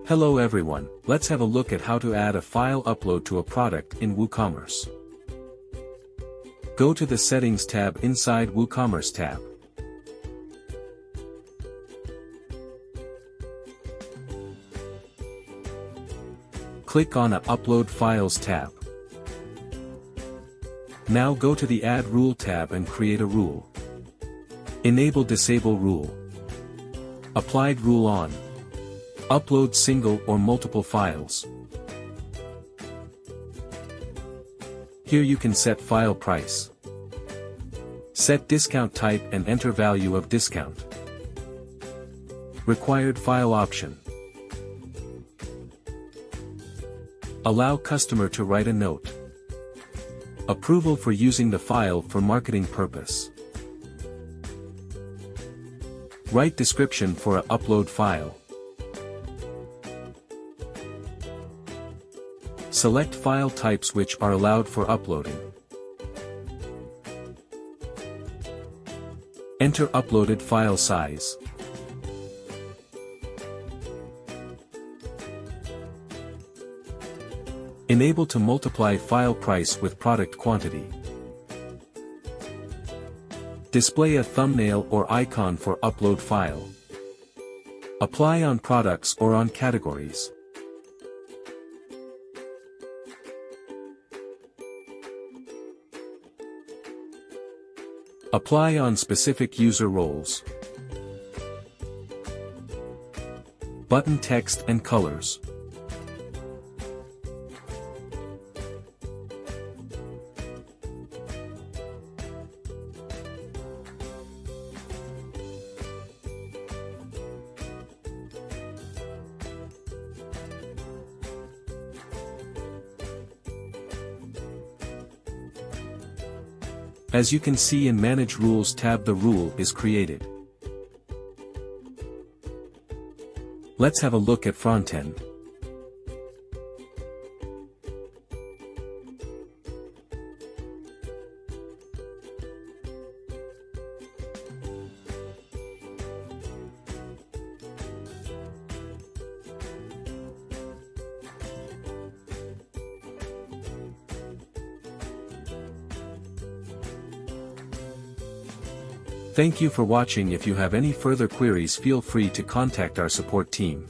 Hello everyone, let's have a look at how to add a file upload to a product in WooCommerce. Go to the Settings tab inside WooCommerce tab. Click on the Upload Files tab. Now go to the Add Rule tab and create a rule. Enable Disable Rule. Applied Rule on. Upload single or multiple files. Here you can set file price. Set discount type and enter value of discount. Required file option. Allow customer to write a note. Approval for using the file for marketing purpose. Write description for a upload file. Select file types which are allowed for uploading. Enter uploaded file size. Enable to multiply file price with product quantity. Display a thumbnail or icon for upload file. Apply on products or on categories. Apply on specific user roles. Button text and colors. As you can see in Manage Rules tab, the rule is created. Let's have a look at front end. Thank you for watching. If you have any further queries, feel free to contact our support team.